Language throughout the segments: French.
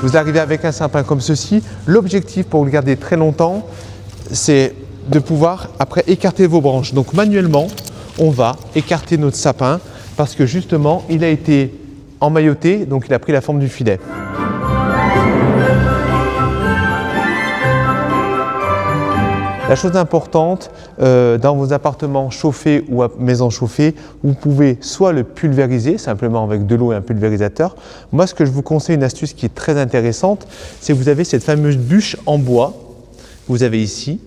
Vous arrivez avec un sapin comme ceci. L'objectif pour le garder très longtemps, c'est de pouvoir après écarter vos branches. Donc manuellement, on va écarter notre sapin parce que justement, il a été emmailloté, donc il a pris la forme du filet. La chose importante, dans vos appartements chauffés ou à maison chauffée, vous pouvez soit le pulvériser, simplement avec de l'eau et un pulvérisateur. Moi, ce que je vous conseille, une astuce qui est très intéressante, c'est que vous avez cette fameuse bûche en bois, que vous avez ici.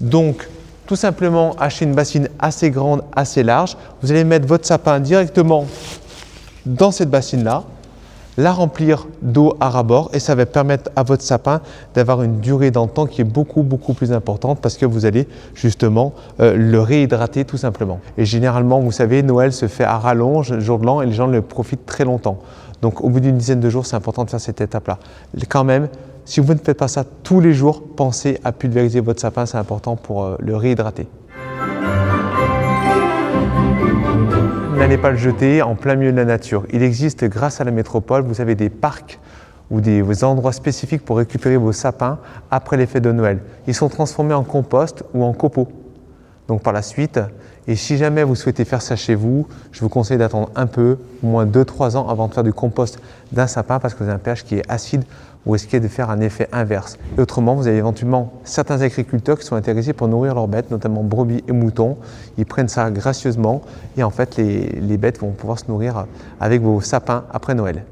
Donc, tout simplement, achetez une bassine assez grande, assez large. Vous allez mettre votre sapin directement dans cette bassine-là, la remplir d'eau à ras-bord et ça va permettre à votre sapin d'avoir une durée dans le temps qui est beaucoup plus importante parce que vous allez justement le réhydrater tout simplement. Et généralement, vous savez, Noël se fait à rallonge, jour de l'an, et les gens le profitent très longtemps. Donc au bout d'une dizaine de jours, c'est important de faire cette étape-là. Quand même, si vous ne faites pas ça tous les jours, pensez à pulvériser votre sapin, c'est important pour le réhydrater. N'allez pas le jeter en plein milieu de la nature. Il existe, grâce à la métropole, vous avez des parcs ou des endroits spécifiques pour récupérer vos sapins après les fêtes de Noël. Ils sont transformés en compost ou en copeaux. Donc par la suite, et si jamais vous souhaitez faire ça chez vous, je vous conseille d'attendre un peu, au moins 2-3 ans avant de faire du compost d'un sapin parce que vous avez un pH qui est acide, vous risquez de faire un effet inverse. Et autrement, vous avez éventuellement certains agriculteurs qui sont intéressés pour nourrir leurs bêtes, notamment brebis et moutons. Ils prennent ça gracieusement et en fait les bêtes vont pouvoir se nourrir avec vos sapins après Noël.